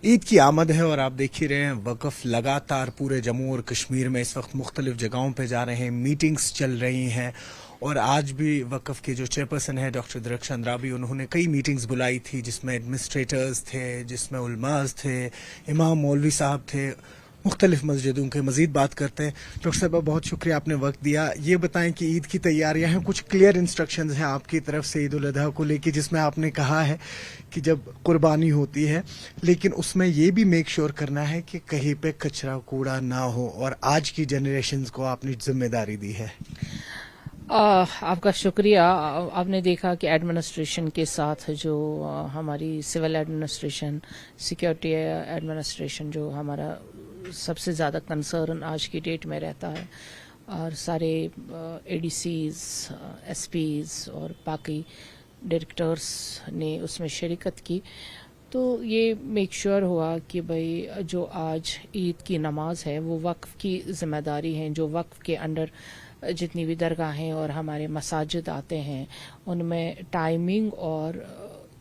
عید کی آمد ہے اور آپ دیکھ ہی رہے ہیں وقف لگاتار پورے جموں اور کشمیر میں اس وقت مختلف جگہوں پہ جا رہے ہیں، میٹنگز چل رہی ہیں، اور آج بھی وقف کے جو چیئرپرسن ہیں ڈاکٹر درخشان رابی، انہوں نے کئی میٹنگز بلائی تھی جس میں ایڈمنسٹریٹرز تھے، جس میں علماء تھے، امام مولوی صاحب تھے، مختلف مسجدوں کے. مزید بات کرتے ہیں. ڈاکٹر صاحبہ بہت شکریہ آپ نے وقت دیا. یہ بتائیں کہ عید کی تیاریاں ہیں، کچھ کلیئر انسٹرکشنز ہیں آپ کی طرف سے عید الاضحیٰ کو لے کے، جس میں آپ نے کہا ہے کہ جب قربانی ہوتی ہے لیکن اس میں یہ بھی میک شور کرنا ہے کہ کہیں پہ کچرا کوڑا نہ ہو، اور آج کی جنریشنز کو آپ نے ذمہ داری دی ہے. آپ کا شکریہ. آپ نے دیکھا کہ ایڈمنسٹریشن کے ساتھ جو ہماری سول ایڈمنسٹریشن، سیکیورٹی ایڈمنسٹریشن، جو ہمارا سب سے زیادہ کنسرن آج کی ڈیٹ میں رہتا ہے، اور سارے اے ڈی سیز، ایس پیز اور باقی ڈائریکٹرس نے اس میں شرکت کی. تو یہ میک شور ہوا کہ بھئی جو آج عید کی نماز ہے وہ وقف کی ذمہ داری ہے. جو وقف کے انڈر جتنی بھی درگاہیں اور ہمارے مساجد آتے ہیں ان میں ٹائمنگ اور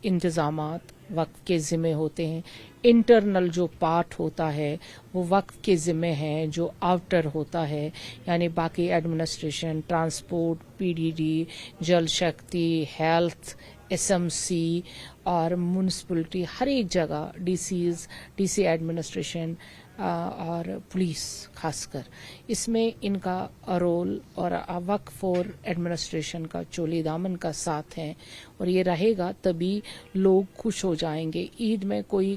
انتظامات وقف کے ذمے ہوتے ہیں. انٹرنل جو پارٹ ہوتا ہے وہ وقف کے ذمے ہیں. جو آؤٹر ہوتا ہے یعنی باقی administration, transport, P D D, Jal Shakti, health, S M C اور میونسپلٹی، ہر ایک جگہ ڈی سی ایڈمنسٹریشن اور پولیس خاص کر، اس میں ان کا رول اور وقف اور ایڈمنسٹریشن کا چولی دامن کا ساتھ ہے، اور یہ رہے گا تبھی لوگ خوش ہو جائیں گے. عید میں کوئی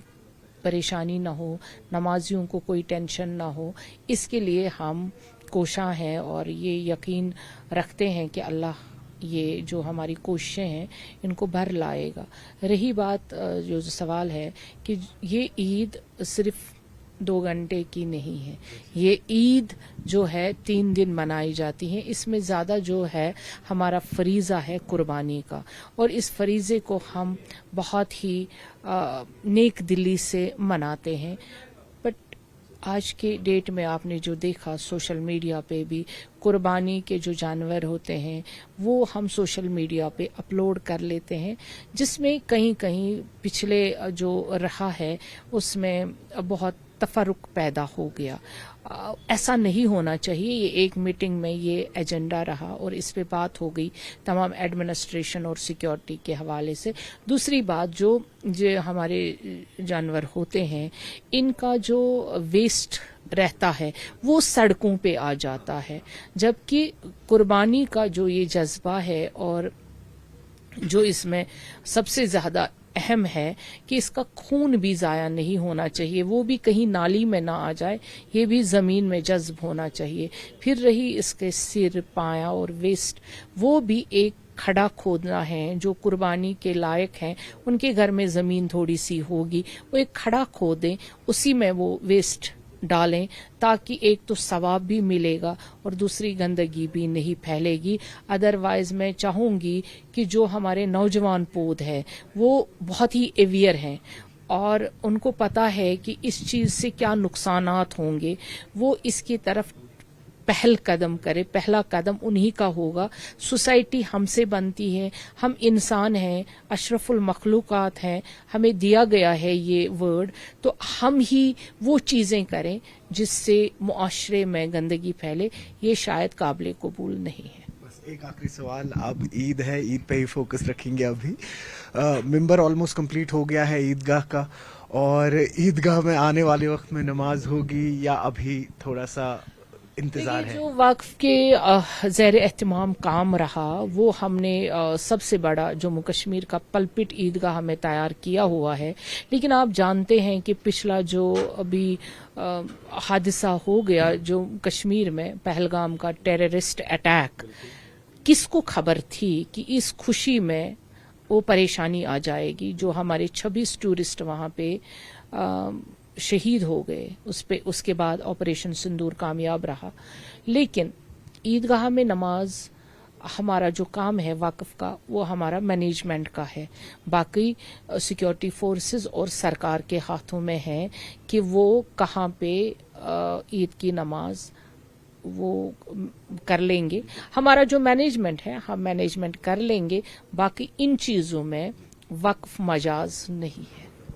پریشانی نہ ہو، نمازیوں کو کوئی ٹینشن نہ ہو، اس کے لیے ہم کوشاں ہیں اور یہ یقین رکھتے ہیں کہ اللہ یہ جو ہماری کوششیں ہیں ان کو بھر لائے گا. رہی بات جو سوال ہے کہ یہ عید صرف 2 گھنٹے کی نہیں ہے، یہ عید جو ہے 3 دن منائی جاتی ہے. اس میں زیادہ جو ہے ہمارا فریضہ ہے قربانی کا، اور اس فریضے کو ہم بہت ہی نیک دلی سے مناتے ہیں. بٹ آج کے ڈیٹ میں آپ نے جو دیکھا سوشل میڈیا پہ بھی قربانی کے جو جانور ہوتے ہیں وہ ہم سوشل میڈیا پہ اپلوڈ کر لیتے ہیں، جس میں کہیں کہیں پچھلے جو رہا ہے اس میں بہت تفرق پیدا ہو گیا. ایسا نہیں ہونا چاہیے. یہ ایک میٹنگ میں یہ ایجنڈا رہا اور اس پہ بات ہو گئی تمام ایڈمنسٹریشن اور سیکیورٹی کے حوالے سے. دوسری بات، جو ہمارے جانور ہوتے ہیں ان کا جو ویسٹ رہتا ہے وہ سڑکوں پہ آ جاتا ہے، جبکہ قربانی کا جو یہ جذبہ ہے اور جو اس میں سب سے زیادہ اہم ہے کہ اس کا خون بھی ضائع نہیں ہونا چاہیے، وہ بھی کہیں نالی میں نہ آ جائے، یہ بھی زمین میں جذب ہونا چاہیے. پھر رہی اس کے سر، پایا اور ویسٹ، وہ بھی ایک کھڈا کھودنا ہے. جو قربانی کے لائق ہیں ان کے گھر میں زمین تھوڑی سی ہوگی، وہ ایک کھڈا کھودیں، اسی میں وہ ویسٹ ڈالیں، تاکہ ایک تو ثواب بھی ملے گا اور دوسری گندگی بھی نہیں پھیلے گی. ادروائز میں چاہوں گی کہ جو ہمارے نوجوان پود ہے وہ بہت ہی اویئر ہیں اور ان کو پتا ہے کہ اس چیز سے کیا نقصانات ہوں گے، وہ اس کی طرف پہل قدم کرے. پہلا قدم انہی کا ہوگا. سوسائٹی ہم سے بنتی ہے، ہم انسان ہیں، اشرف المخلوقات ہیں، ہمیں دیا گیا ہے یہ ورڈ، تو ہم ہی وہ چیزیں کریں جس سے معاشرے میں گندگی پھیلے. یہ شاید قابل قبول نہیں ہے. بس ایک آخری سوال، اب عید ہے، عید پہ ہی فوکس رکھیں گے. ابھی ممبر آلموسٹ کمپلیٹ ہو گیا ہے عیدگاہ کا، اور عیدگاہ میں آنے والے وقت میں نماز ہوگی یا ابھی تھوڑا سا انتظار ہے؟ جو وقف کے زیر اہتمام کام رہا وہ ہم نے سب سے بڑا جموں کشمیر کا پلپٹ عیدگاہ ہمیں تیار کیا ہوا ہے. لیکن آپ جانتے ہیں کہ پچھلا جو ابھی حادثہ ہو گیا جو کشمیر میں پہلگام کا ٹیررسٹ اٹیک، کس کو خبر تھی کہ اس خوشی میں وہ پریشانی آ جائے گی. جو ہمارے 26 ٹورسٹ وہاں پہ شہید ہو گئے، اس کے بعد آپریشن سندور کامیاب رہا. لیکن عیدگاہ میں نماز، ہمارا جو کام ہے وقف کا، وہ ہمارا مینجمنٹ کا ہے. باقی سیکیورٹی فورسز اور سرکار کے ہاتھوں میں ہے کہ وہ کہاں پہ عید کی نماز وہ کر لیں گے. ہمارا جو مینجمنٹ ہے ہم مینجمنٹ کر لیں گے. باقی ان چیزوں میں وقف مجاز نہیں ہے.